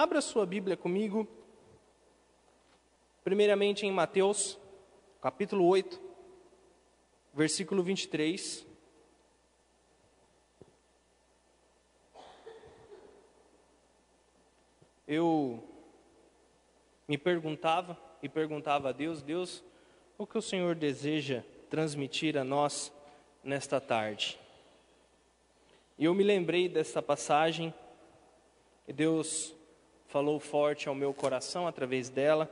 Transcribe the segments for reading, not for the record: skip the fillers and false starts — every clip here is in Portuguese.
Abra sua Bíblia comigo, primeiramente em Mateus, capítulo 8, versículo 23. Eu me perguntava e perguntava a Deus, Deus, o que o Senhor deseja transmitir a nós nesta tarde? E eu me lembrei dessa passagem, e Deus falou forte ao meu coração através dela,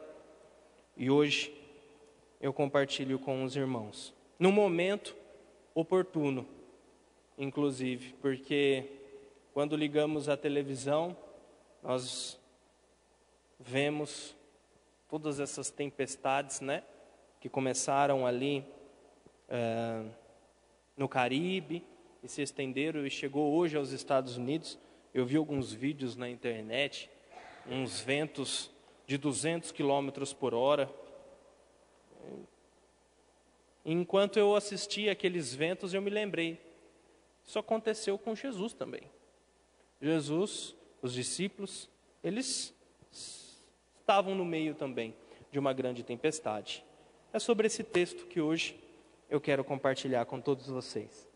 e hoje eu compartilho com os irmãos. Num momento oportuno, inclusive, porque quando ligamos a televisão, nós vemos todas essas tempestades, né, que começaram ali no Caribe e se estenderam e chegou hoje aos Estados Unidos. Eu vi alguns vídeos na internet, uns ventos de 200 quilômetros por hora. Enquanto eu assistia aqueles ventos, eu me lembrei, isso aconteceu com Jesus também. Jesus, os discípulos, eles estavam no meio também de uma grande tempestade. É sobre esse texto que hoje eu quero compartilhar com todos vocês.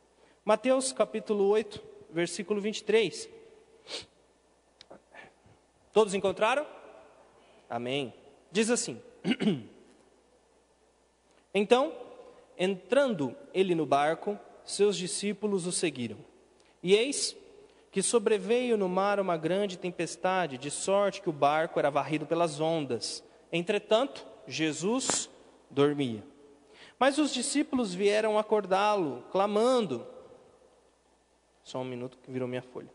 Mateus capítulo 8, versículo 23. Todos encontraram? Amém. Diz assim: Então, entrando ele no barco, seus discípulos o seguiram. E eis que sobreveio no mar uma grande tempestade, de sorte que o barco era varrido pelas ondas. Entretanto, Jesus dormia. Mas os discípulos vieram acordá-lo, clamando. Só um minuto que virou minha folha.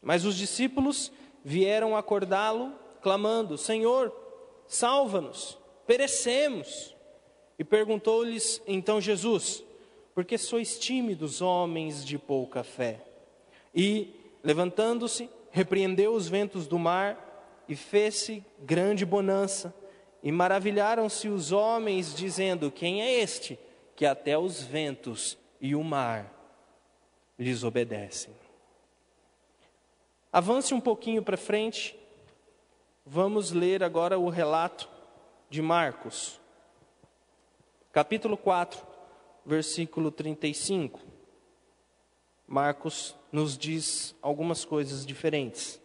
Mas os discípulos vieram acordá-lo, clamando: Senhor, salva-nos, perecemos. E perguntou-lhes então Jesus: Por que sois tímidos, homens de pouca fé? E, levantando-se, repreendeu os ventos do mar, e fez-se grande bonança. E maravilharam-se os homens, dizendo: Quem é este, que até os ventos e o mar lhes obedecem? Avance um pouquinho para frente, vamos ler agora o relato de Marcos, capítulo 4, versículo 35. Marcos nos diz algumas coisas diferentes,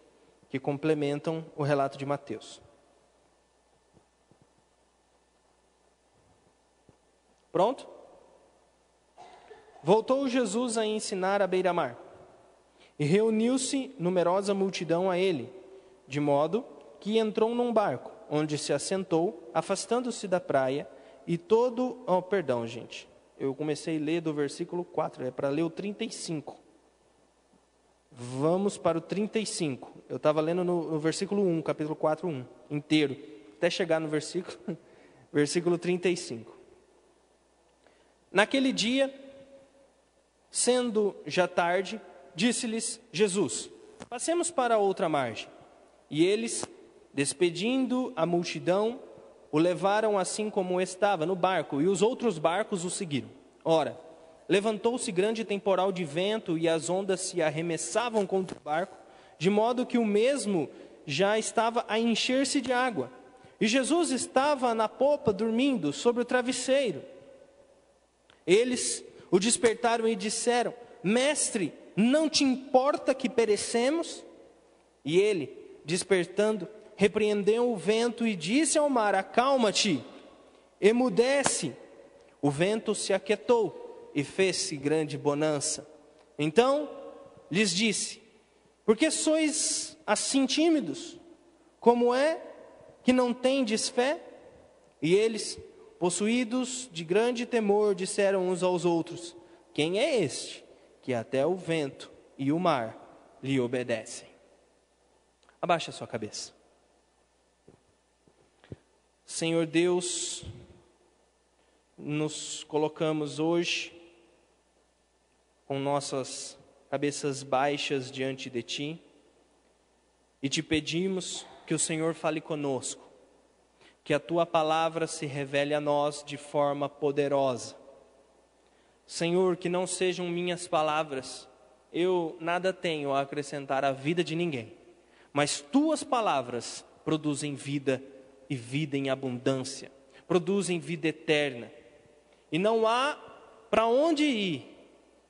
que complementam o relato de Mateus. Pronto? Voltou Jesus a ensinar à beira-mar, e reuniu-se numerosa multidão a ele, de modo que entrou num barco, onde se assentou, afastando-se da praia, e todo... perdão, gente. Eu comecei a ler do versículo 4, é para ler o 35. Vamos para o 35. Eu estava lendo no versículo 1, capítulo 4, 1, inteiro, até chegar no versículo 35. Naquele dia, sendo já tarde, disse-lhes Jesus: Passemos para outra margem. E eles, despedindo a multidão, o levaram assim como estava no barco, e os outros barcos o seguiram. Ora, levantou-se grande temporal de vento, e as ondas se arremessavam contra o barco, de modo que o mesmo já estava a encher-se de água. E Jesus estava na popa, dormindo sobre o travesseiro. Eles o despertaram e disseram: Mestre, não te importa que perecemos? E ele, despertando, repreendeu o vento e disse ao mar: Acalma-te, emudece. O vento se aquietou e fez-se grande bonança. Então lhes disse: Por que sois assim tímidos? Como é que não tendes fé? E eles, possuídos de grande temor, disseram uns aos outros: Quem é este, que até o vento e o mar lhe obedecem? Abaixa a sua cabeça. Senhor Deus, nos colocamos hoje com nossas cabeças baixas diante de Ti e te pedimos que o Senhor fale conosco, que a Tua palavra se revele a nós de forma poderosa. Senhor, que não sejam minhas palavras, eu nada tenho a acrescentar à vida de ninguém, mas tuas palavras produzem vida e vida em abundância, produzem vida eterna. E não há para onde ir,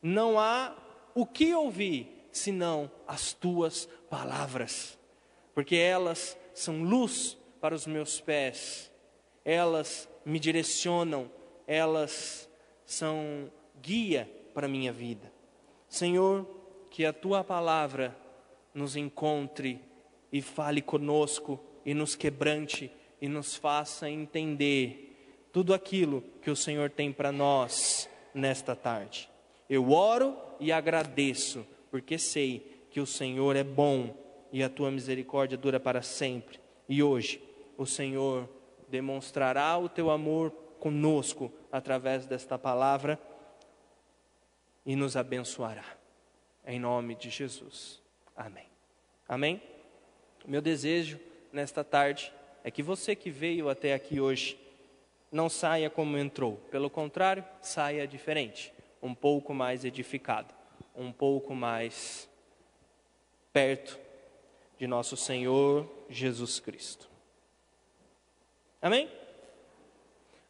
não há o que ouvir, senão as tuas palavras, porque elas são luz para os meus pés, elas me direcionam, elas são guia para a minha vida. Senhor, que a tua palavra nos encontre e fale conosco e nos quebrante e nos faça entender tudo aquilo que o Senhor tem para nós nesta tarde. Eu oro e agradeço, porque sei que o Senhor é bom e a tua misericórdia dura para sempre. E hoje o Senhor demonstrará o teu amor conosco através desta palavra e nos abençoará. Em nome de Jesus. Amém. Amém? Meu desejo nesta tarde é que você que veio até aqui hoje não saia como entrou. Pelo contrário, saia diferente, um pouco mais edificado, um pouco mais perto de nosso Senhor Jesus Cristo. Amém?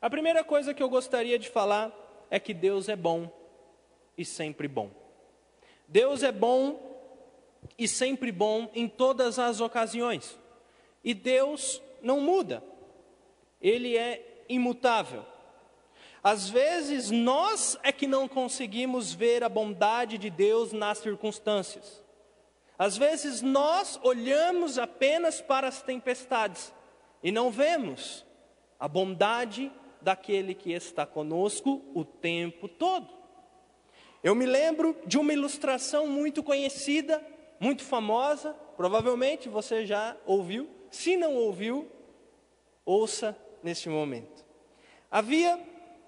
A primeira coisa que eu gostaria de falar é que Deus é bom e sempre bom. Deus é bom e sempre bom em todas as ocasiões. E Deus não muda. Ele é imutável. Às vezes nós é que não conseguimos ver a bondade de Deus nas circunstâncias. Às vezes nós olhamos apenas para as tempestades e não vemos a bondade daquele que está conosco o tempo todo. Eu me lembro de uma ilustração muito conhecida, muito famosa, provavelmente você já ouviu. Se não ouviu, ouça neste momento. Havia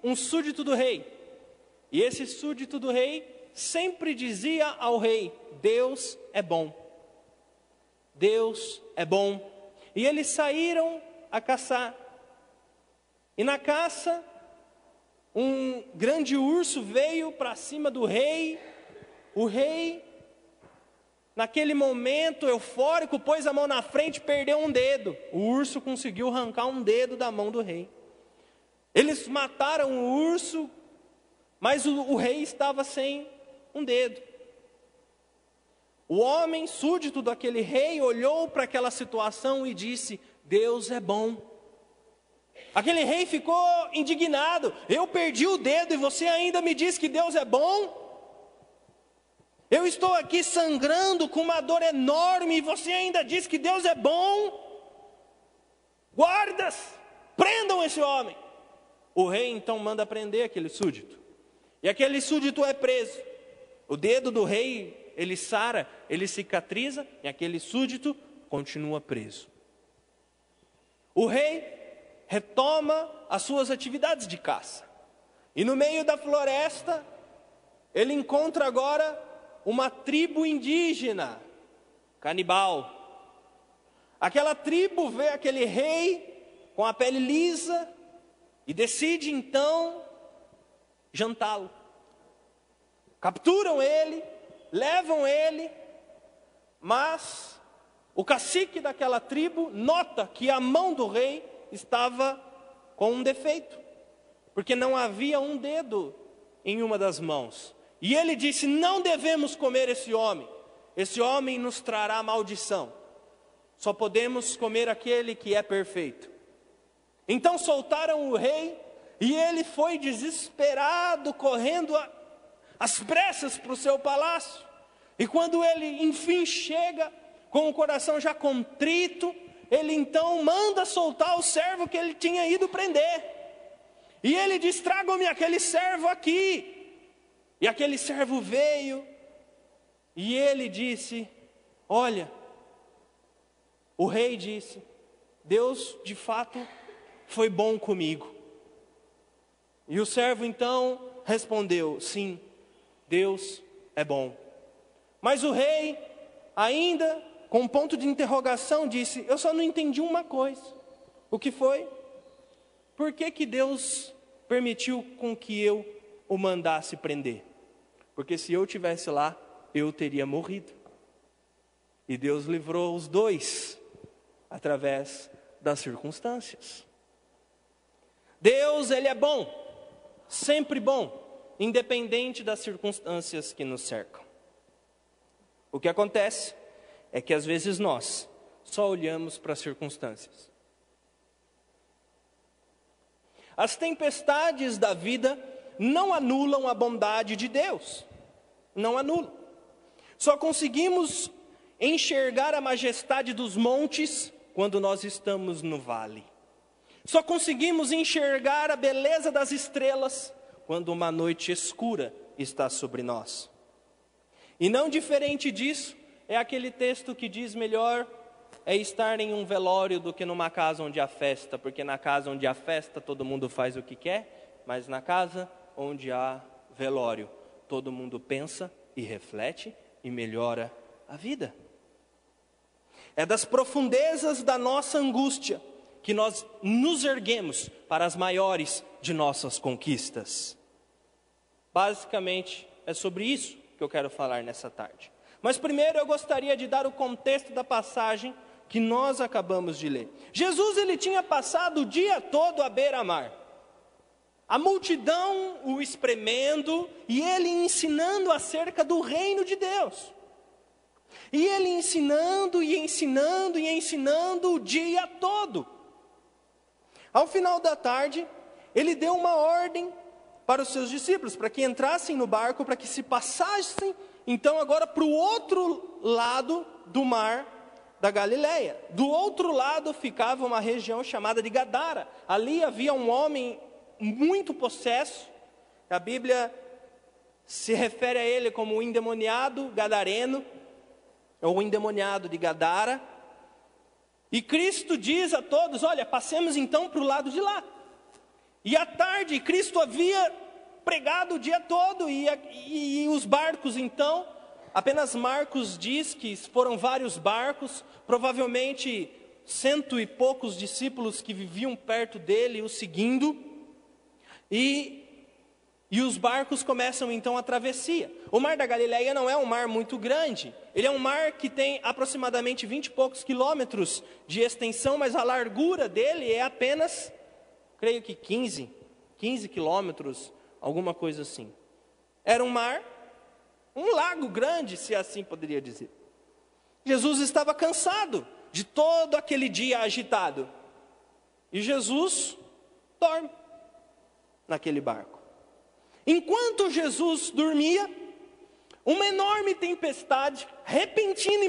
um súdito do rei, e esse súdito do rei sempre dizia ao rei: Deus é bom, Deus é bom. E eles saíram a caçar, e na caça, um grande urso veio para cima do rei. O rei, naquele momento eufórico, pôs a mão na frente e perdeu um dedo. O urso conseguiu arrancar um dedo da mão do rei. Eles mataram o urso, mas o rei estava sem um dedo. O homem súdito daquele rei olhou para aquela situação e disse: Deus é bom. Aquele rei ficou indignado: eu perdi o dedo e você ainda me diz que Deus é bom? Eu estou aqui sangrando com uma dor enorme e você ainda diz que Deus é bom? Guardas, prendam esse homem. O rei então manda prender aquele súdito. E aquele súdito é preso. O dedo do rei, ele sara, ele cicatriza, e aquele súdito continua preso. O rei retoma as suas atividades de caça. E no meio da floresta, ele encontra agora uma tribo indígena, canibal. Aquela tribo vê aquele rei com a pele lisa e decide então jantá-lo. Capturam ele, levam ele, mas o cacique daquela tribo nota que a mão do rei estava com um defeito, porque não havia um dedo em uma das mãos. E ele disse: não devemos comer esse homem nos trará maldição. Só podemos comer aquele que é perfeito. Então soltaram o rei, e ele foi desesperado, correndo às pressas para o seu palácio. E quando ele enfim chega, com o coração já contrito, ele então manda soltar o servo que ele tinha ido prender. E ele diz: tragam-me aquele servo aqui. E aquele servo veio, e ele disse: olha, o rei disse, Deus de fato foi bom comigo. E o servo então respondeu: sim, Deus é bom. Mas o rei, ainda com um ponto de interrogação, disse: eu só não entendi uma coisa. O que foi? Por que Deus permitiu com que eu o mandasse prender? Porque se eu estivesse lá, eu teria morrido. E Deus livrou os dois através das circunstâncias. Deus, Ele é bom, sempre bom, independente das circunstâncias que nos cercam. O que acontece é que às vezes nós só olhamos para as circunstâncias. As tempestades da vida não anulam a bondade de Deus. Não anulam. Só conseguimos enxergar a majestade dos montes quando nós estamos no vale. Só conseguimos enxergar a beleza das estrelas quando uma noite escura está sobre nós. E não diferente disso, é aquele texto que diz melhor é estar em um velório do que numa casa onde há festa, porque na casa onde há festa todo mundo faz o que quer, mas na casa onde há velório todo mundo pensa e reflete e melhora a vida. É das profundezas da nossa angústia que nós nos erguemos para as maiores de nossas conquistas. Basicamente, é sobre isso que eu quero falar nessa tarde. Mas primeiro eu gostaria de dar o contexto da passagem que nós acabamos de ler. Jesus, ele tinha passado o dia todo à beira-mar. A multidão o espremendo e ele ensinando acerca do reino de Deus. E ele ensinando e ensinando e ensinando o dia todo. Ao final da tarde, ele deu uma ordem para os seus discípulos, para que entrassem no barco, para que se passassem, então agora para o outro lado do mar da Galileia. Do outro lado ficava uma região chamada de Gadara. Ali havia um homem muito possesso. A Bíblia se refere a ele como o endemoniado gadareno, ou o endemoniado de Gadara. E Cristo diz a todos, olha, passemos então para o lado de lá. E à tarde, Cristo havia pregado o dia todo, e os barcos então, apenas Marcos diz que foram vários barcos, provavelmente 100 e poucos discípulos que viviam perto dele, o seguindo, e os barcos começam então a travessia. O mar da Galileia não é um mar muito grande, ele é um mar que tem aproximadamente 20 e poucos quilômetros de extensão, mas a largura dele é apenas, creio que 15 quilômetros, alguma coisa assim. Era um mar, um lago grande, se assim poderia dizer. Jesus estava cansado de todo aquele dia agitado, e Jesus dorme naquele barco. Enquanto Jesus dormia, uma enorme tempestade, repentina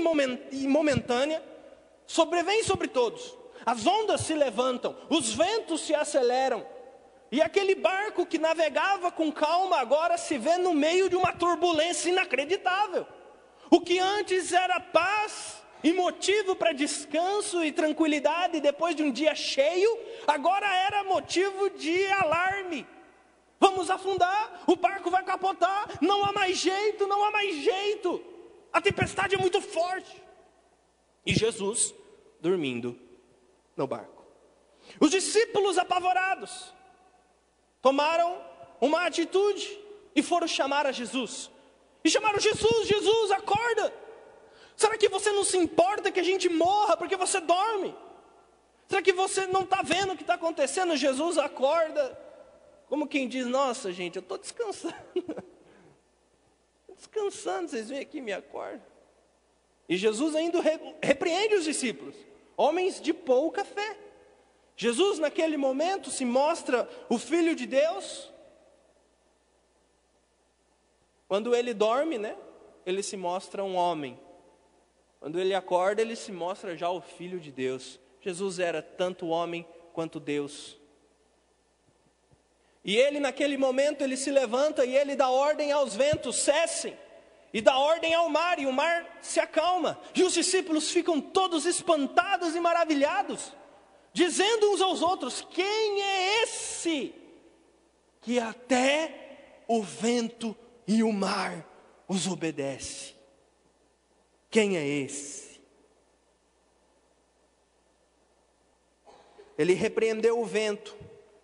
e momentânea, sobrevém sobre todos. As ondas se levantam, os ventos se aceleram, e aquele barco que navegava com calma agora se vê no meio de uma turbulência inacreditável. O que antes era paz e motivo para descanso e tranquilidade depois de um dia cheio, agora era motivo de alarme. Vamos afundar, o barco vai capotar, não há mais jeito, não há mais jeito. A tempestade é muito forte. E Jesus dormindo no barco. Os discípulos apavorados tomaram uma atitude e foram chamar a Jesus. E chamaram Jesus, Jesus, acorda. Será que você não se importa que a gente morra porque você dorme? Será que você não está vendo o que está acontecendo? Jesus acorda. Como quem diz, nossa gente, eu estou descansando. Descansando, vocês vêm aqui e me acordam. E Jesus ainda repreende os discípulos, homens de pouca fé. Jesus naquele momento se mostra o Filho de Deus. Quando ele dorme, né, ele se mostra um homem. Quando ele acorda, ele se mostra já o Filho de Deus. Jesus era tanto homem quanto Deus. E ele naquele momento, ele se levanta e ele dá ordem aos ventos, cessem. E dá ordem ao mar, e o mar se acalma. E os discípulos ficam todos espantados e maravilhados, dizendo uns aos outros, quem é esse que até o vento e o mar os obedece? Quem é esse? Ele repreendeu o vento,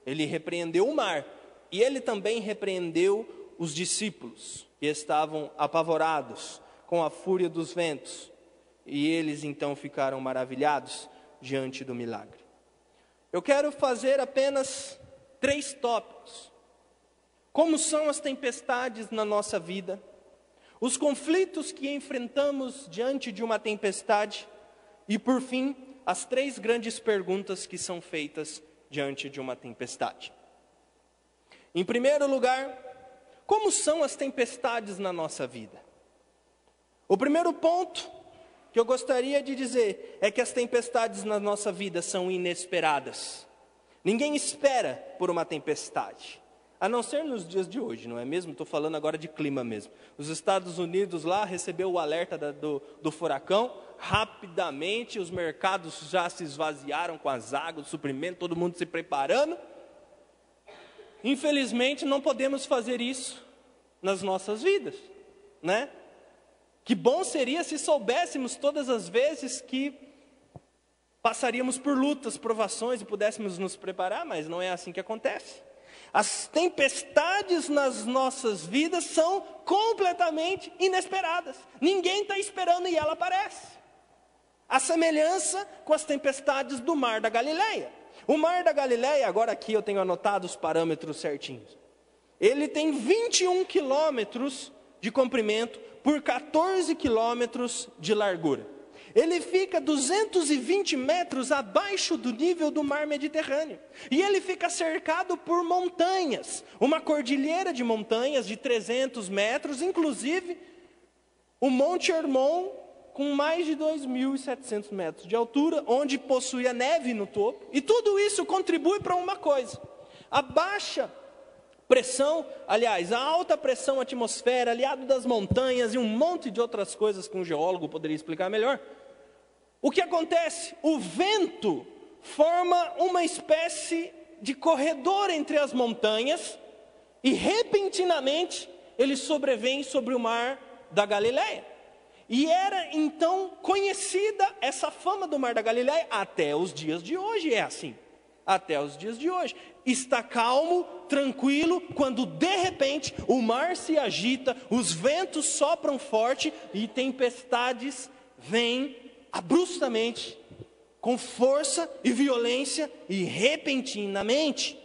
ele repreendeu o mar, e ele também repreendeu os discípulos, que estavam apavorados, com a fúria dos ventos, e eles então ficaram maravilhados diante do milagre. Eu quero fazer apenas 3 tópicos. Como são as tempestades na nossa vida, os conflitos que enfrentamos diante de uma tempestade e, por fim, as 3 grandes perguntas que são feitas diante de uma tempestade. Em primeiro lugar, como são as tempestades na nossa vida? O primeiro ponto que eu gostaria de dizer é que as tempestades na nossa vida são inesperadas. Ninguém espera por uma tempestade, a não ser nos dias de hoje, não é mesmo? Estou falando agora de clima mesmo. Os Estados Unidos lá recebeu o alerta do furacão, rapidamente os mercados já se esvaziaram com as águas, o suprimento, todo mundo se preparando. Infelizmente não podemos fazer isso nas nossas vidas, né? Que bom seria se soubéssemos todas as vezes que passaríamos por lutas, provações e pudéssemos nos preparar, mas não é assim que acontece. As tempestades nas nossas vidas são completamente inesperadas. Ninguém está esperando e ela aparece. A semelhança com as tempestades do Mar da Galileia. O Mar da Galileia, agora aqui eu tenho anotado os parâmetros certinhos. Ele tem 21 quilômetros de comprimento por 14 quilômetros de largura. Ele fica 220 metros abaixo do nível do mar Mediterrâneo. E ele fica cercado por montanhas, uma cordilheira de montanhas de 300 metros, inclusive o Monte Hermon, com mais de 2.700 metros de altura, onde possui a neve no topo. E tudo isso contribui para uma coisa: a baixa pressão, aliás, a alta pressão atmosfera, aliado das montanhas e um monte de outras coisas que um geólogo poderia explicar melhor. O que acontece? O vento forma uma espécie de corredor entre as montanhas e repentinamente ele sobrevém sobre o Mar da Galileia. E era então conhecida essa fama do Mar da Galileia até os dias de hoje, é assim. Até os dias de hoje. Está calmo, tranquilo, quando de repente o mar se agita, os ventos sopram forte e tempestades vêm abruptamente, com força e violência e repentinamente.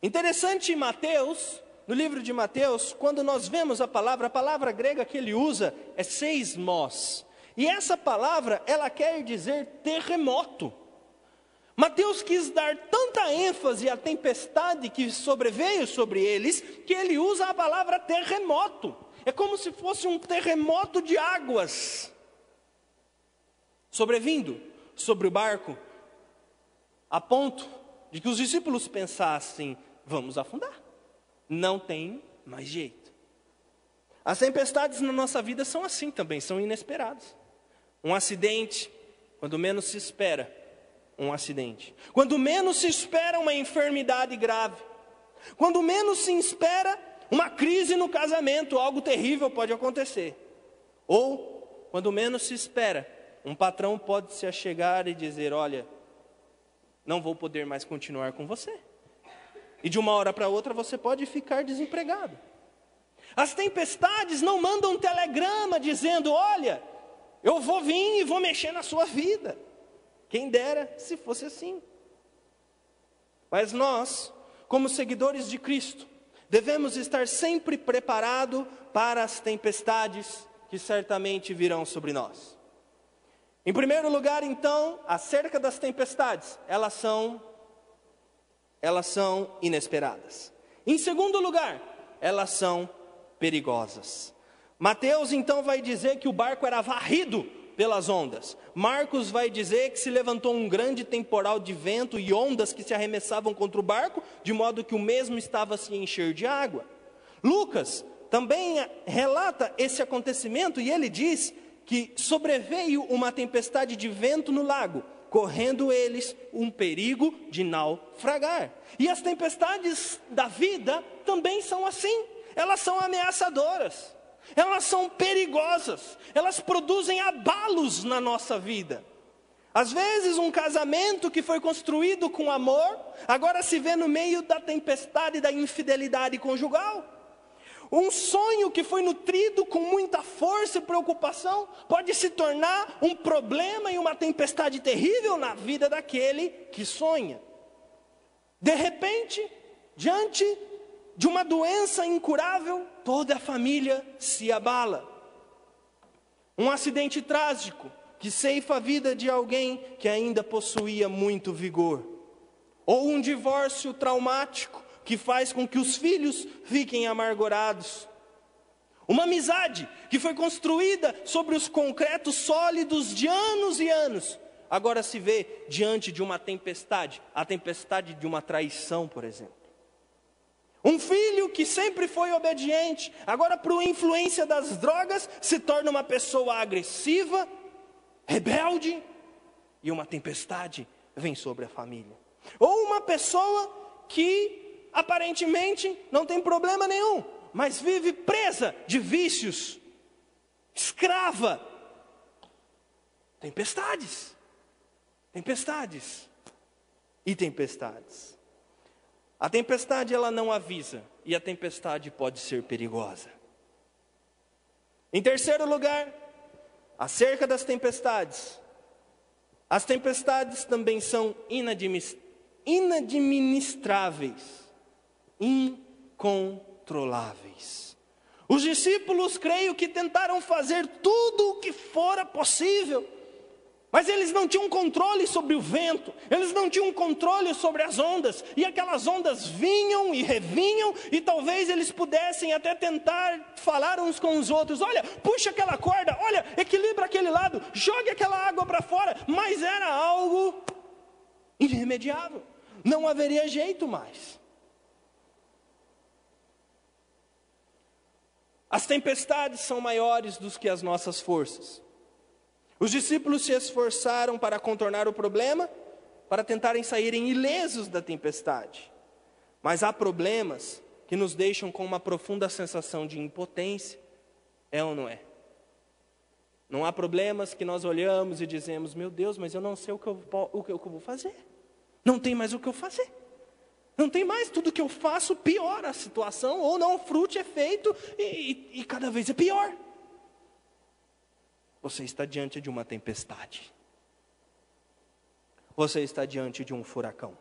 Interessante em Mateus, no livro de Mateus, quando nós vemos a palavra grega que ele usa é seismos. E essa palavra, ela quer dizer terremoto. Mateus quis dar tanta ênfase à tempestade que sobreveio sobre eles, que ele usa a palavra terremoto. É como se fosse um terremoto de águas sobrevindo sobre o barco, a ponto de que os discípulos pensassem: vamos afundar, não tem mais jeito. As tempestades na nossa vida são assim também, são inesperadas. Um acidente, quando menos se espera, um acidente. Quando menos se espera, uma enfermidade grave. Quando menos se espera, uma crise no casamento, algo terrível pode acontecer. Ou, quando menos se espera, um patrão pode se achegar e dizer: olha, não vou poder mais continuar com você. E de uma hora para outra você pode ficar desempregado. As tempestades não mandam um telegrama dizendo: olha, eu vou vir e vou mexer na sua vida. Quem dera se fosse assim. Mas nós, como seguidores de Cristo, devemos estar sempre preparados para as tempestades que certamente virão sobre nós. Em primeiro lugar, então, acerca das tempestades, elas são inesperadas. Em segundo lugar, elas são perigosas. Mateus então vai dizer que o barco era varrido pelas ondas. Marcos vai dizer que se levantou um grande temporal de vento e ondas que se arremessavam contra o barco, de modo que o mesmo estava a se encher de água. Lucas também relata esse acontecimento e ele diz que sobreveio uma tempestade de vento no lago, correndo eles um perigo de naufragar. E as tempestades da vida também são assim. Elas são ameaçadoras. Elas são perigosas, elas produzem abalos na nossa vida. Às vezes um casamento que foi construído com amor, agora se vê no meio da tempestade da infidelidade conjugal. Um sonho que foi nutrido com muita força e preocupação pode se tornar um problema e uma tempestade terrível na vida daquele que sonha. De repente, diante de uma doença incurável, toda a família se abala. Um acidente trágico que ceifa a vida de alguém que ainda possuía muito vigor. Ou um divórcio traumático que faz com que os filhos fiquem amargurados. Uma amizade que foi construída sobre os concretos sólidos de anos e anos, agora se vê diante de uma tempestade, a tempestade de uma traição, por exemplo. Um filho que sempre foi obediente, agora por influência das drogas, se torna uma pessoa agressiva, rebelde, e uma tempestade vem sobre a família. Ou uma pessoa que aparentemente não tem problema nenhum, mas vive presa de vícios, escrava. Tempestades, tempestades e tempestades. A tempestade ela não avisa, e a tempestade pode ser perigosa. Em terceiro lugar, acerca das tempestades, as tempestades também são inadministráveis, incontroláveis. Os discípulos, creio que tentaram fazer tudo o que fora possível, mas eles não tinham controle sobre o vento, eles não tinham controle sobre as ondas, e aquelas ondas vinham e revinham, e talvez eles pudessem até tentar falar uns com os outros: olha, puxa aquela corda, olha, equilibra aquele lado, jogue aquela água para fora, mas era algo irremediável, não haveria jeito mais. As tempestades são maiores do que as nossas forças. Os discípulos se esforçaram para contornar o problema, para tentarem saírem ilesos da tempestade. Mas há problemas que nos deixam com uma profunda sensação de impotência, é ou não é? Não há problemas que nós olhamos e dizemos: meu Deus, mas eu não sei o que eu vou fazer. Não tem mais o que eu fazer. Não tem mais, tudo que eu faço piora a situação, ou não frute efeito, e cada vez é pior. Você está diante de uma tempestade. Você está diante de um furacão.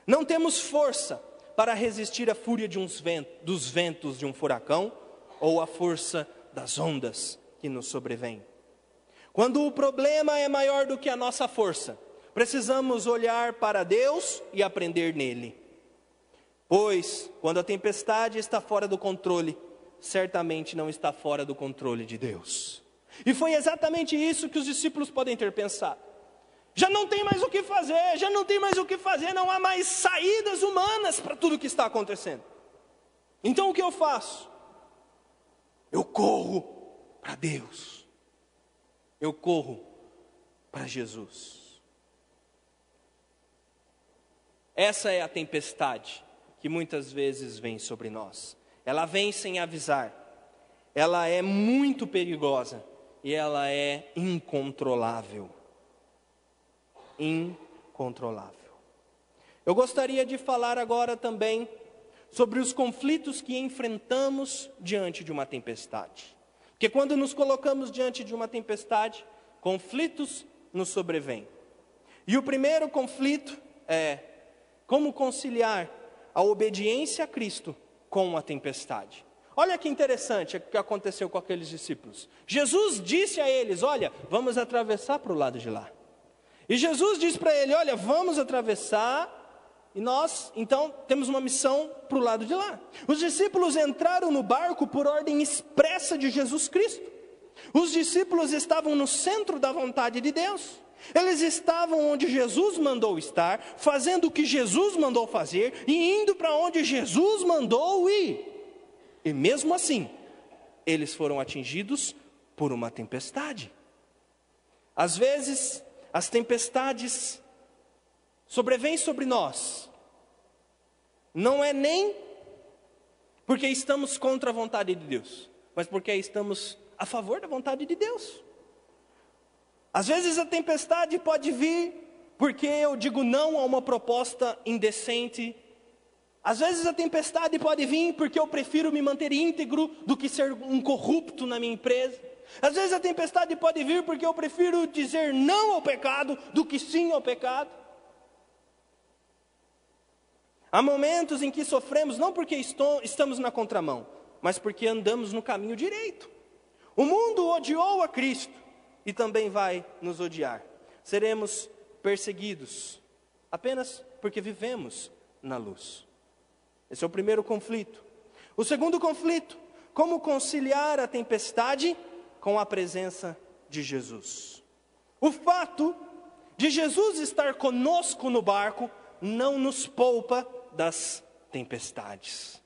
Não temos força para resistir à fúria dos ventos de um furacão, ou à força das ondas que nos sobrevêm. Quando o problema é maior do que a nossa força, precisamos olhar para Deus e aprender nele. Pois, quando a tempestade está fora do controle, certamente não está fora do controle de Deus. E foi exatamente isso que os discípulos podem ter pensado. Já não tem mais o que fazer, não há mais saídas humanas para tudo o que está acontecendo. Então o que eu faço? Eu corro para Deus. Eu corro para Jesus. Essa é a tempestade que muitas vezes vem sobre nós. Ela vem sem avisar. Ela é muito perigosa. E ela é incontrolável. Incontrolável. Eu gostaria de falar agora também sobre os conflitos que enfrentamos diante de uma tempestade. Porque quando nos colocamos diante de uma tempestade, conflitos nos sobrevêm. E o primeiro conflito é como conciliar a obediência a Cristo com a tempestade. Olha que interessante o que aconteceu com aqueles discípulos. Jesus disse a eles: olha, vamos atravessar para o lado de lá. E Jesus disse para ele: olha, vamos atravessar, e nós, então, temos uma missão para o lado de lá. Os discípulos entraram no barco por ordem expressa de Jesus Cristo. Os discípulos estavam no centro da vontade de Deus. Eles estavam onde Jesus mandou estar, fazendo o que Jesus mandou fazer, e indo para onde Jesus mandou ir. E mesmo assim, eles foram atingidos por uma tempestade. Às vezes, as tempestades sobrevêm sobre nós. Não é nem porque estamos contra a vontade de Deus, mas porque estamos a favor da vontade de Deus. Às vezes a tempestade pode vir porque eu digo não a uma proposta indecente Às vezes a tempestade pode vir porque eu prefiro me manter íntegro do que ser um corrupto na minha empresa. Às vezes a tempestade pode vir porque eu prefiro dizer não ao pecado do que sim ao pecado. Há momentos em que sofremos não porque estamos na contramão, mas porque andamos no caminho direito. O mundo odiou a Cristo e também vai nos odiar. Seremos perseguidos apenas porque vivemos na luz. Esse é o primeiro conflito. O segundo conflito: como conciliar a tempestade com a presença de Jesus. O fato de Jesus estar conosco no barco não nos poupa das tempestades.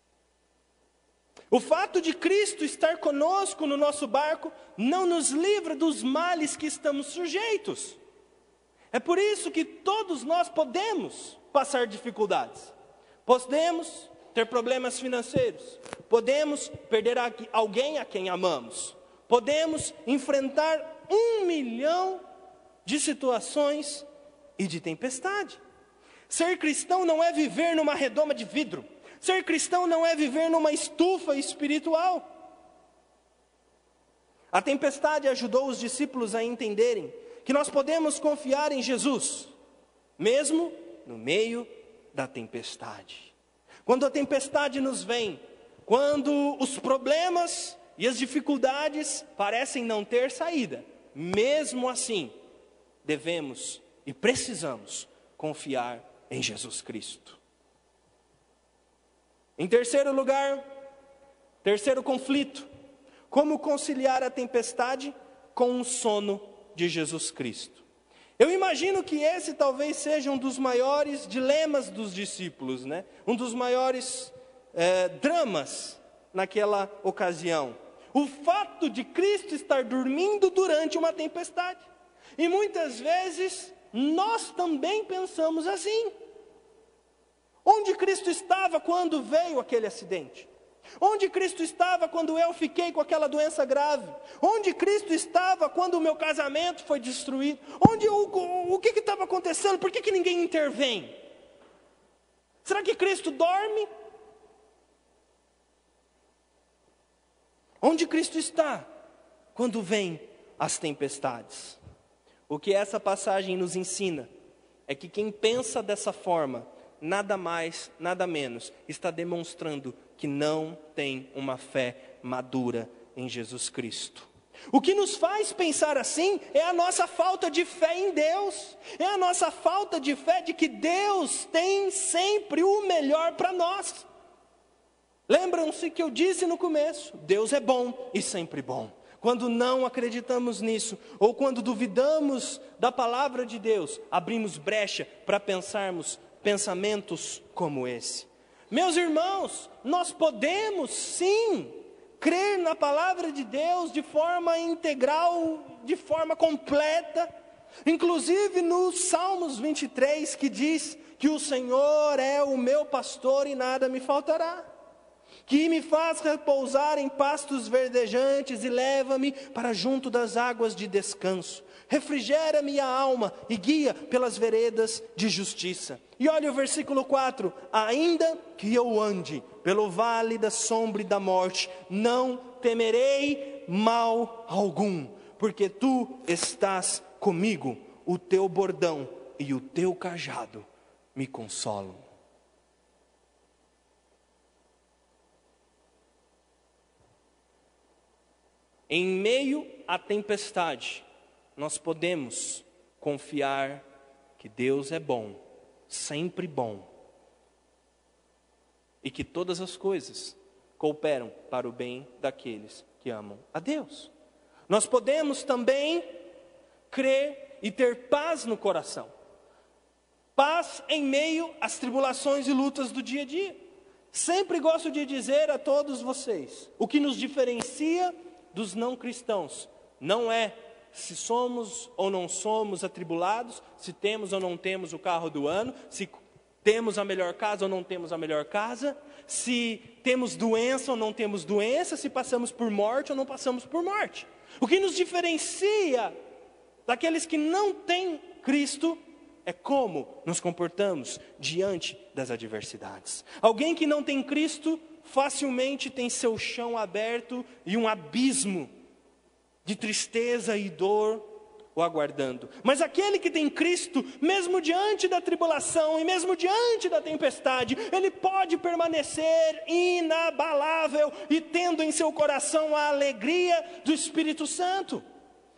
O fato de Cristo estar conosco no nosso barco não nos livra dos males que estamos sujeitos. É por isso que todos nós podemos passar dificuldades. Podemos ter problemas financeiros. Podemos perder alguém a quem amamos. Podemos enfrentar 1 milhão de situações e de tempestade. Ser cristão não é viver numa redoma de vidro. Ser cristão não é viver numa estufa espiritual. A tempestade ajudou os discípulos a entenderem que nós podemos confiar em Jesus, mesmo no meio da tempestade. Quando a tempestade nos vem, quando os problemas e as dificuldades parecem não ter saída, mesmo assim, devemos e precisamos confiar em Jesus Cristo. Em terceiro lugar, terceiro conflito: como conciliar a tempestade com o sono de Jesus Cristo. Eu imagino que esse talvez seja um dos maiores dilemas dos discípulos, né? Um dos maiores dramas naquela ocasião. O fato de Cristo estar dormindo durante uma tempestade. E muitas vezes nós também pensamos assim. Onde Cristo estava quando veio aquele acidente? Onde Cristo estava quando eu fiquei com aquela doença grave? Onde Cristo estava quando o meu casamento foi destruído? O que estava acontecendo? Por que ninguém intervém? Será que Cristo dorme? Onde Cristo está quando vêm as tempestades? O que essa passagem nos ensina é que quem pensa dessa forma, nada mais, nada menos, está demonstrando que não tem uma fé madura em Jesus Cristo. O que nos faz pensar assim é a nossa falta de fé em Deus. É a nossa falta de fé de que Deus tem sempre o melhor para nós. Lembram-se que eu disse no começo: Deus é bom e sempre bom. Quando não acreditamos nisso, ou quando duvidamos da palavra de Deus, abrimos brecha para pensarmos pensamentos como esse. Meus irmãos, nós podemos sim crer na palavra de Deus de forma integral, de forma completa. Inclusive no Salmos 23, que diz que o Senhor é o meu pastor e nada me faltará. Que me faz repousar em pastos verdejantes e leva-me para junto das águas de descanso. Refrigera minha alma e guia pelas veredas de justiça. E olha o versículo 4. Ainda que eu ande pelo vale da sombra e da morte, não temerei mal algum, porque tu estás comigo, o teu bordão e o teu cajado me consolam. Em meio à tempestade, nós podemos confiar que Deus é bom, sempre bom, e que todas as coisas cooperam para o bem daqueles que amam a Deus. Nós podemos também crer e ter paz no coração. Paz em meio às tribulações e lutas do dia a dia. Sempre gosto de dizer a todos vocês, o que nos diferencia dos não cristãos não é se somos ou não somos atribulados, se temos ou não temos o carro do ano, se temos a melhor casa ou não temos a melhor casa, se temos doença ou não temos doença, se passamos por morte ou não passamos por morte. O que nos diferencia daqueles que não têm Cristo é como nos comportamos diante das adversidades. Alguém que não tem Cristo facilmente tem seu chão aberto e um abismo de tristeza e dor o aguardando. Mas aquele que tem Cristo, mesmo diante da tribulação e mesmo diante da tempestade, ele pode permanecer inabalável e tendo em seu coração a alegria do Espírito Santo.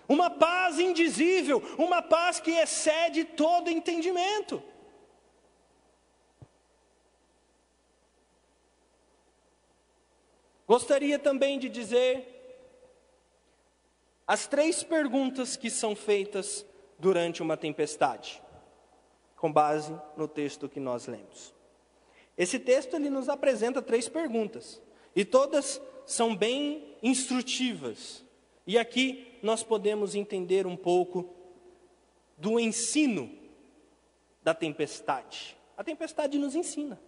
Uma paz indizível, uma paz que excede todo entendimento. Gostaria também de dizer as 3 perguntas que são feitas durante uma tempestade, com base no texto que nós lemos. Esse texto ele nos apresenta 3 perguntas, e todas são bem instrutivas. E aqui nós podemos entender um pouco do ensino da tempestade. A tempestade nos ensina.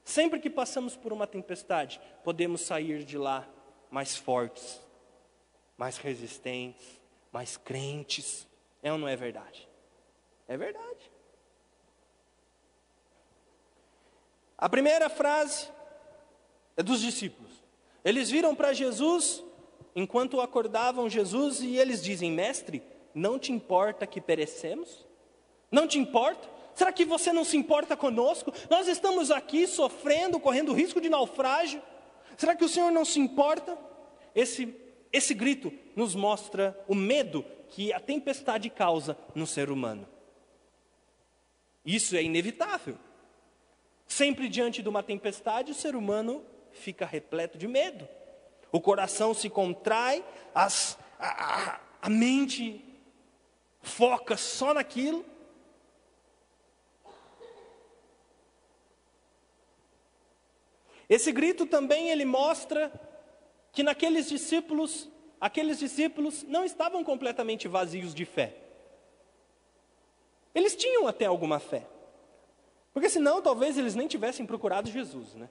Sempre que passamos por uma tempestade, podemos sair de lá mais fortes, mais resistentes, mais crentes. É ou não é verdade? É verdade. A primeira frase é dos discípulos. Eles viram para Jesus, enquanto acordavam Jesus, e eles dizem: Mestre, não te importa que perecemos? Não te importa? Será que você não se importa conosco? Nós estamos aqui sofrendo, correndo risco de naufrágio. Será que o Senhor não se importa? Esse grito nos mostra o medo que a tempestade causa no ser humano. Isso é inevitável. Sempre diante de uma tempestade, o ser humano fica repleto de medo. O coração se contrai, a mente foca só naquilo. Esse grito também ele mostra que aqueles discípulos não estavam completamente vazios de fé. Eles tinham até alguma fé. Porque senão talvez eles nem tivessem procurado Jesus, né?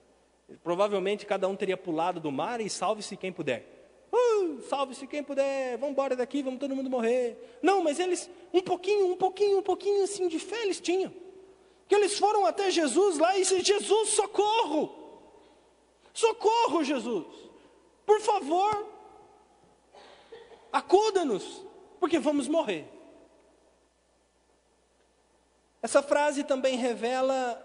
Provavelmente cada um teria pulado do mar e salve-se quem puder. Salve-se quem puder, vamos embora daqui, vamos todo mundo morrer. Não, mas eles, um pouquinho assim de fé eles tinham. Que eles foram até Jesus lá e disseram: Jesus, socorro! Socorro, Jesus! Por favor, acuda-nos, porque vamos morrer. Essa frase também revela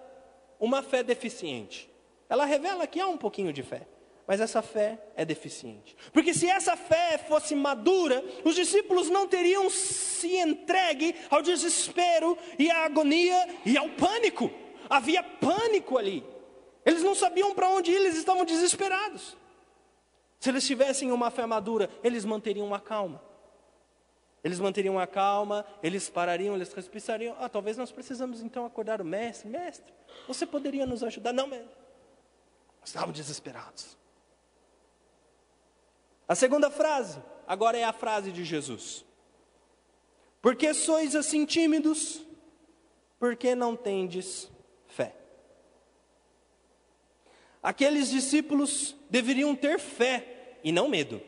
uma fé deficiente. Ela revela que há um pouquinho de fé, mas essa fé é deficiente. Porque se essa fé fosse madura, os discípulos não teriam se entregue ao desespero e à agonia e ao pânico. Havia pânico ali. Eles não sabiam para onde ir, eles estavam desesperados. Se eles tivessem uma fé madura, eles manteriam a calma. Eles manteriam a calma, eles parariam, eles respirariam. Talvez nós precisamos então acordar o mestre. Mestre, você poderia nos ajudar? Não, mestre. Estavam desesperados. A segunda frase, agora é a frase de Jesus. Por que sois assim tímidos? Por que não tendes fé? Aqueles discípulos deveriam ter fé e não medo.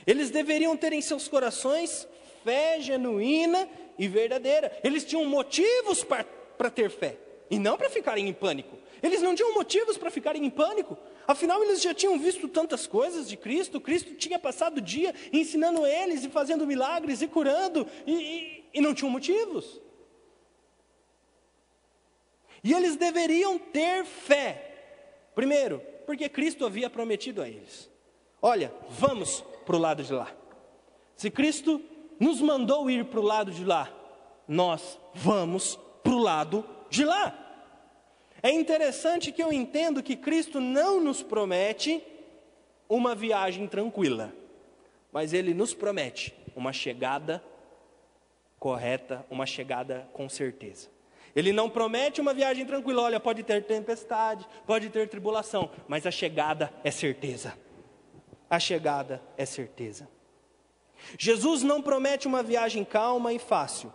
Eles deveriam ter em seus corações fé genuína e verdadeira. Eles tinham motivos para ter fé e não para ficarem em pânico. Eles não tinham motivos para ficarem em pânico. Afinal, eles já tinham visto tantas coisas de Cristo. Cristo tinha passado o dia ensinando eles e fazendo milagres e curando e não tinham motivos. E eles deveriam ter fé. Primeiro, porque Cristo havia prometido a eles: olha, vamos para o lado de lá. Se Cristo nos mandou ir para o lado de lá, nós vamos para o lado de lá. É interessante que eu entendo que Cristo não nos promete uma viagem tranquila, mas Ele nos promete uma chegada correta, uma chegada com certeza. Ele não promete uma viagem tranquila. Olha, pode ter tempestade, pode ter tribulação, mas a chegada é certeza. A chegada é certeza. Jesus não promete uma viagem calma e fácil,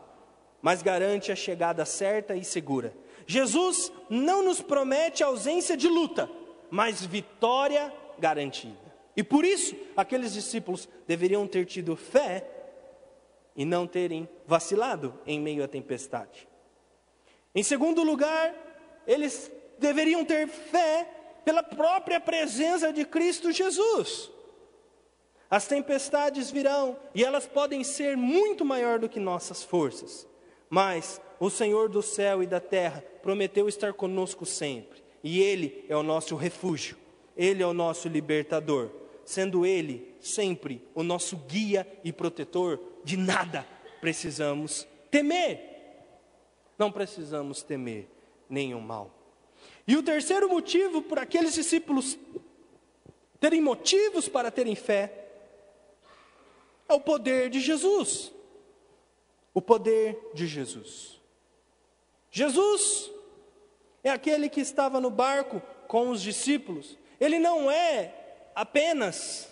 mas garante a chegada certa e segura. Jesus não nos promete ausência de luta, mas vitória garantida. E por isso, aqueles discípulos deveriam ter tido fé e não terem vacilado em meio à tempestade. Em segundo lugar, eles deveriam ter fé pela própria presença de Cristo Jesus. As tempestades virão e elas podem ser muito maior do que nossas forças. Mas o Senhor do céu e da terra prometeu estar conosco sempre. E Ele é o nosso refúgio. Ele é o nosso libertador. Sendo Ele sempre o nosso guia e protetor, de nada precisamos temer. Não precisamos temer nenhum mal. E o terceiro motivo por aqueles discípulos terem motivos para terem fé é o poder de Jesus. O poder de Jesus. Jesus é aquele que estava no barco com os discípulos. Ele não é apenas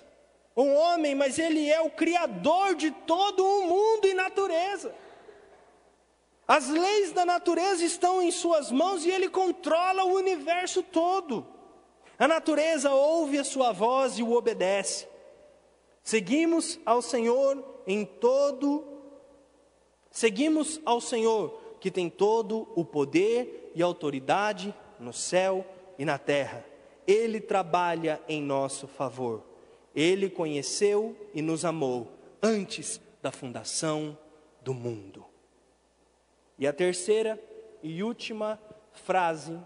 um homem, mas Ele é o Criador de todo o mundo e natureza. As leis da natureza estão em suas mãos e Ele controla o universo todo. A natureza ouve a sua voz e o obedece. Seguimos ao Senhor que tem todo o poder e autoridade no céu e na terra. Ele trabalha em nosso favor. Ele conheceu e nos amou antes da fundação do mundo. E a terceira e última frase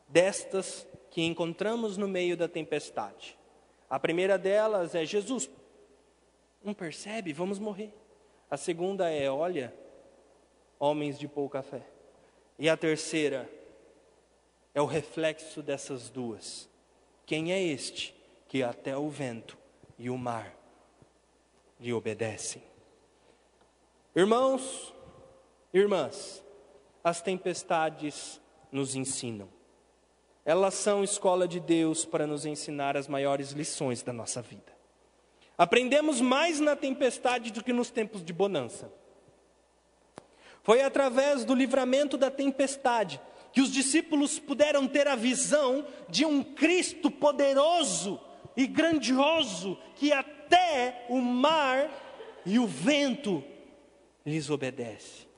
destas que encontramos no meio da tempestade. A primeira delas é: Jesus, não percebe? Vamos morrer. A segunda é: olha, homens de pouca fé. E a terceira é o reflexo dessas duas. Quem é este que até o vento e o mar lhe obedecem? Irmãos, irmãs, as tempestades nos ensinam. Elas são escola de Deus para nos ensinar as maiores lições da nossa vida. Aprendemos mais na tempestade do que nos tempos de bonança. Foi através do livramento da tempestade que os discípulos puderam ter a visão de um Cristo poderoso e grandioso, que até o mar e o vento lhes obedecem.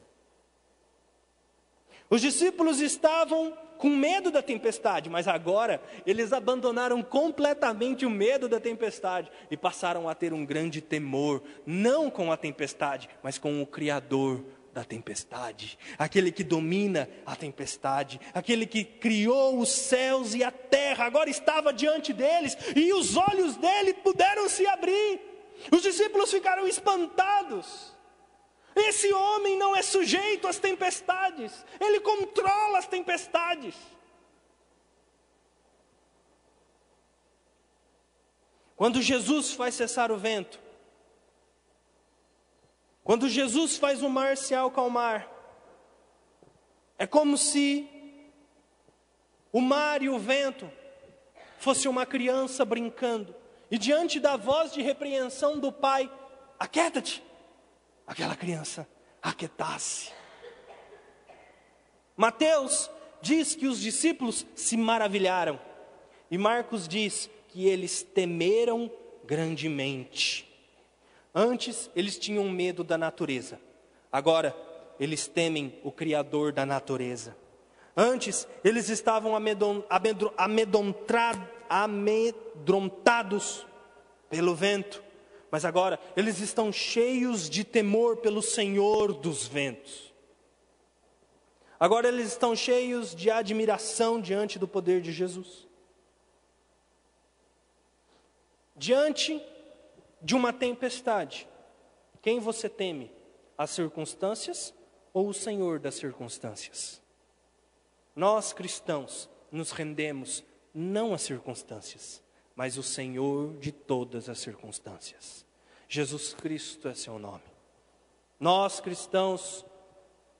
Os discípulos estavam com medo da tempestade, mas agora eles abandonaram completamente o medo da tempestade e passaram a ter um grande temor, não com a tempestade, mas com o Criador da tempestade, aquele que domina a tempestade, aquele que criou os céus e a terra, agora estava diante deles e os olhos dele puderam se abrir. Os discípulos ficaram espantados. Esse homem não é sujeito às tempestades, ele controla as tempestades. Quando Jesus faz cessar o vento, quando Jesus faz o mar se acalmar, é como se o mar e o vento fosse uma criança brincando, e diante da voz de repreensão do pai: aquieta-te, aquela criança aquietasse. Mateus diz que os discípulos se maravilharam, e Marcos diz que eles temeram grandemente. Antes eles tinham medo da natureza, agora eles temem o Criador da natureza. Antes eles estavam amedrontados pelo vento, mas agora eles estão cheios de temor pelo Senhor dos ventos. Agora eles estão cheios de admiração diante do poder de Jesus. Diante de uma tempestade, quem você teme? As circunstâncias ou o Senhor das circunstâncias? Nós cristãos nos rendemos não às circunstâncias, mas o Senhor de todas as circunstâncias. Jesus Cristo é seu nome. Nós cristãos,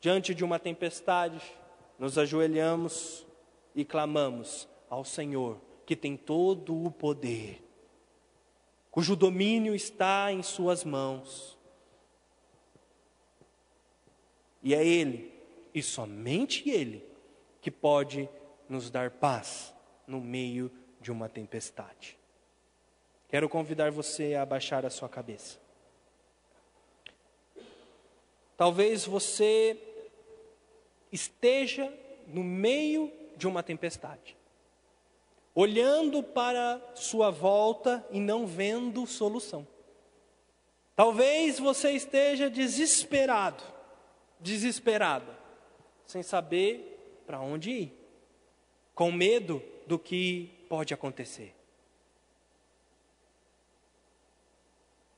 diante de uma tempestade, nos ajoelhamos e clamamos ao Senhor, que tem todo o poder, cujo domínio está em suas mãos. E é Ele, e somente Ele, que pode nos dar paz no meio de uma tempestade. Quero convidar você a abaixar a sua cabeça. Talvez você esteja no meio de uma tempestade, olhando para sua volta e não vendo solução. Talvez você esteja desesperada, sem saber para onde ir, com medo do que pode acontecer.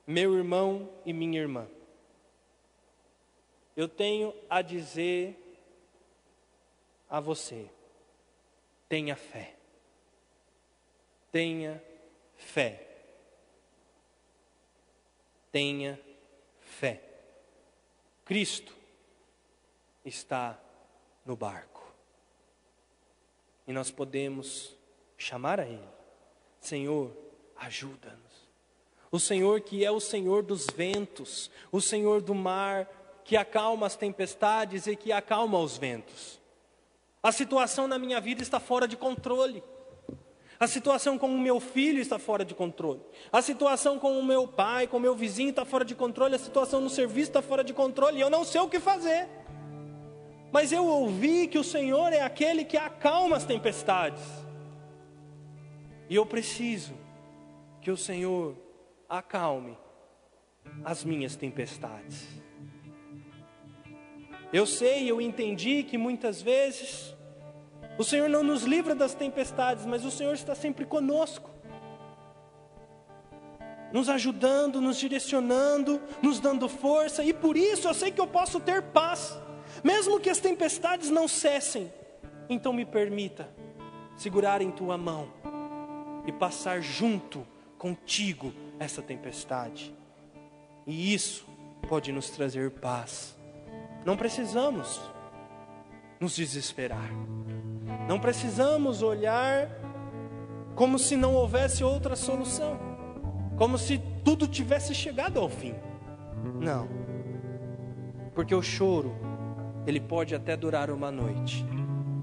Meu irmão e minha irmã, eu tenho a dizer a você: tenha fé. Tenha fé. Tenha fé. Cristo está no barco. E nós podemos chamar a Ele: Senhor, ajuda-nos. O Senhor que é o Senhor dos ventos, o Senhor do mar, que acalma as tempestades e que acalma os ventos. A situação na minha vida está fora de controle. A situação com o meu filho está fora de controle. A situação com o meu pai, com o meu vizinho está fora de controle. A situação no serviço está fora de controle. E eu não sei o que fazer. Mas eu ouvi que o Senhor é aquele que acalma as tempestades. E eu preciso que o Senhor acalme as minhas tempestades. Eu sei, eu entendi que muitas vezes o Senhor não nos livra das tempestades, mas o Senhor está sempre conosco, nos ajudando, nos direcionando, nos dando força, e por isso eu sei que eu posso ter paz, mesmo que as tempestades não cessem. Então me permita segurar em tua mão e passar junto contigo essa tempestade, e isso pode nos trazer paz. Não precisamos nos desesperar, não precisamos olhar como se não houvesse outra solução, como se tudo tivesse chegado ao fim. Não, porque o choro, ele pode até durar uma noite,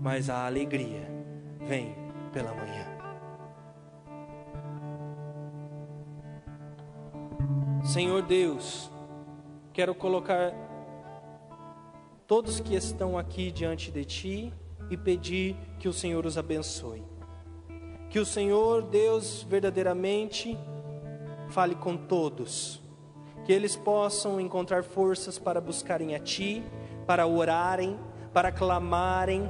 mas a alegria vem pela manhã. Senhor Deus, quero colocar todos que estão aqui diante de Ti e pedir que o Senhor os abençoe. Que o Senhor Deus verdadeiramente fale com todos, que eles possam encontrar forças para buscarem a Ti, para orarem, para clamarem,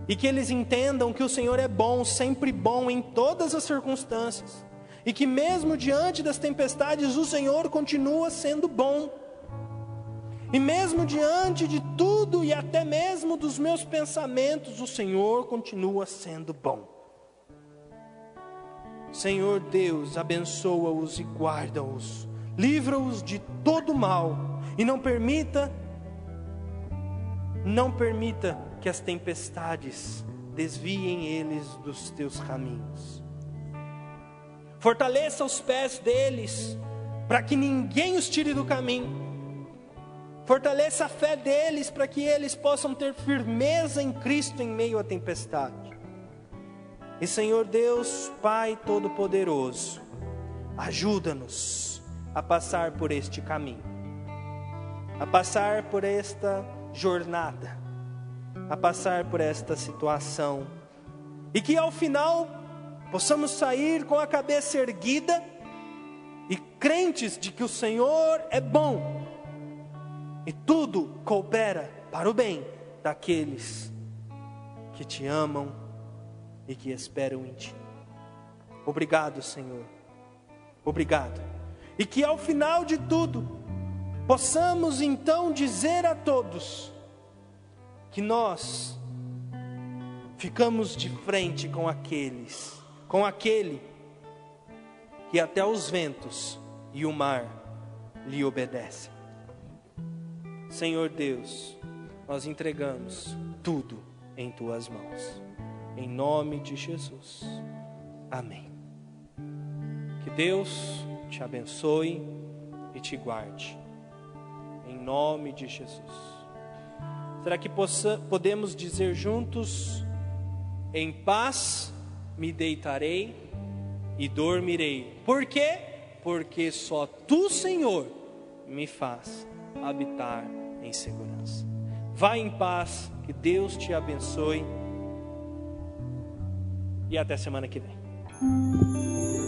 e que eles entendam que o Senhor é bom, sempre bom em todas as circunstâncias, e que mesmo diante das tempestades o Senhor continua sendo bom, e mesmo diante de tudo e até mesmo dos meus pensamentos, o Senhor continua sendo bom. Senhor Deus, abençoa-os e guarda-os, livra-os de todo mal, e não permita que as tempestades desviem eles dos teus caminhos. Fortaleça os pés deles, para que ninguém os tire do caminho. Fortaleça a fé deles, para que eles possam ter firmeza em Cristo em meio à tempestade. E Senhor Deus, Pai Todo-Poderoso, ajuda-nos a passar por este caminho, a passar por esta jornada, a passar por esta situação, e que ao final possamos sair com a cabeça erguida e crentes de que o Senhor é bom e tudo coopera para o bem daqueles que te amam e que esperam em Ti. Obrigado, Senhor. Obrigado. E que ao final de tudo possamos então dizer a todos que nós ficamos de frente com aquele que até os ventos e o mar lhe obedecem. Senhor Deus, nós entregamos tudo em Tuas mãos, em nome de Jesus, amém. Que Deus te abençoe e te guarde, em nome de Jesus. Será que podemos dizer juntos: em paz me deitarei e dormirei? Por quê? Porque só Tu, Senhor, me faz habitar em segurança. Vá em paz, que Deus te abençoe. E até semana que vem.